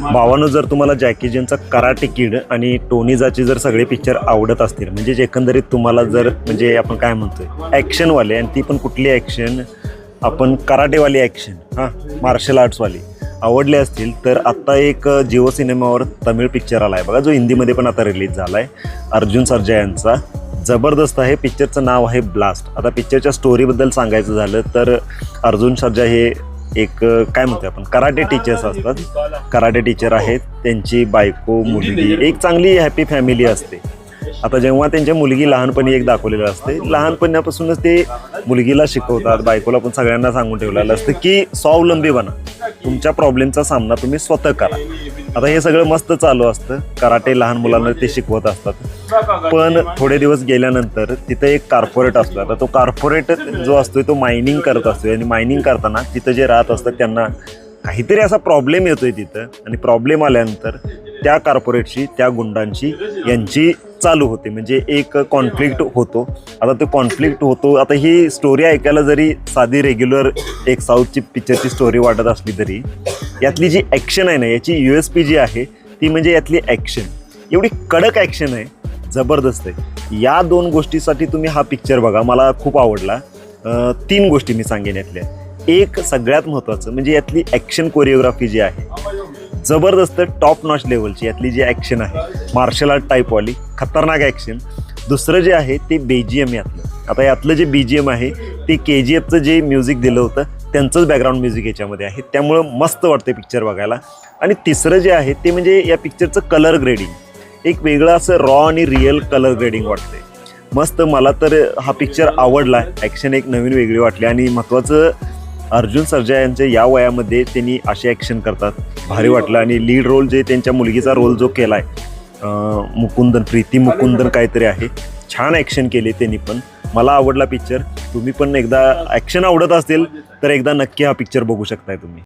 भावानं, जर तुम्हाला जॅकी चॅनचा कराटे किड आणि टोनी जाचे जर सगळे पिक्चर आवडत असतील, म्हणजे एकंदरीत तुम्हाला जर म्हणजे आपण काय म्हणतोय ॲक्शनवाले, आणि ती पण कुठली ॲक्शन, आपण कराटेवाली ॲक्शन, हां मार्शल आर्ट्सवाली आवडले असतील, तर आत्ता एक जिओ सिनेमावर तमिळ पिक्चर आला आहे बघा, जो हिंदीमध्ये पण आता रिलीज झाला आहे, अर्जुन सर्जा यांचा. जबरदस्त आहे. पिक्चरचं नाव आहे ब्लास्ट. आता पिक्चरच्या स्टोरीबद्दल सांगायचं झालं तर अर्जुन सर्जा हे एक काय म्हणतो आपण कराटे टीचर्स असतात, कराटे टीचर आहेत. त्यांची बायको, मुलगी, एक चांगली हॅपी फॅमिली असते. आता जेव्हा त्यांच्या मुलगी लहानपणी एक दाखवलेलं असते, लहानपणापासूनच ते मुलगीला शिकवतात, बायकोला पण सगळ्यांना सांगून ठेवलेलं असतं की स्वावलंबी बना, तुमच्या प्रॉब्लेमचा सामना तुम्ही स्वतः करा. आता हे सगळं मस्त चालू असतं, कराटे लहान मुलांना ते शिकवत असतात. पण थोडे दिवस गेल्यानंतर तिथं एक कॉर्पोरेट असतो. आता तो कॉर्पोरेट जो असतो तो मायनिंग करत असतो, आणि मायनिंग करताना तिथं जे राहत असतात त्यांना काहीतरी असा प्रॉब्लेम येतोय तिथं, आणि प्रॉब्लेम आल्यानंतर त्या कॉर्पोरेटशी, त्या गुंडांशी यांची चालू होते, म्हणजे एक कॉन्फ्लिक्ट होतो. आता तो कॉन्फ्लिक्ट होतो. आता ही स्टोरी ऐकायला जरी साधी रेग्युलर एक साऊथची पिक्चरची स्टोरी वाटत असली तरी यातली जी ॲक्शन आहे ना, याची USP जी आहे ती म्हणजे यातली ॲक्शन एवढी कडक ॲक्शन आहे, जबरदस्त आहे. या दोन गोष्टीसाठी तुम्ही हा पिक्चर बघा, मला खूप आवडला. 3 गोष्टी मी सांगेन यातल्या. एक सगळ्यात महत्त्वाचं म्हणजे यातली ॲक्शन कोरिओग्राफी जी आहे जबरदस्त, टॉप नॉच लेवलची. यातली जी ॲक्शन आहे मार्शल आर्ट टाईपवाली खतरनाक ॲक्शन. दुसरं जे आहे ते BGM यातलं. आता यातलं जे BGM आहे ते KGFचं जे म्युझिक दिलं होतं त्यांचंच बॅकग्राऊंड म्युझिक याच्यामध्ये आहे, त्यामुळं मस्त वाटतं पिक्चर बघायला. आणि तिसरं जे आहे ते म्हणजे या पिक्चरचं कलर ग्रेडिंग, एक वेगळं असं रॉ आणि रिअल कलर ग्रेडिंग वाटतंय मस्त. मला तर हा पिक्चर आवडला. ॲक्शन एक नवीन वेगळी वाटली, आणि महत्त्वाचं अर्जुन सर्जा यांच्या या वयामध्ये त्यांनी अशी ॲक्शन करतात, भारी वाटलं. आणि लीड रोल जे त्यांच्या मुलगीचा रोल जो केला आहे मुकुंदन, प्रीती मुकुंदन काहीतरी आहे, छान ॲक्शन केली त्यांनी पण. मला आवडला पिक्चर. तुम्ही पण एकदा ॲक्शन आवडत असेल तर एकदा नक्की हा पिक्चर बघू शकताय तुम्ही.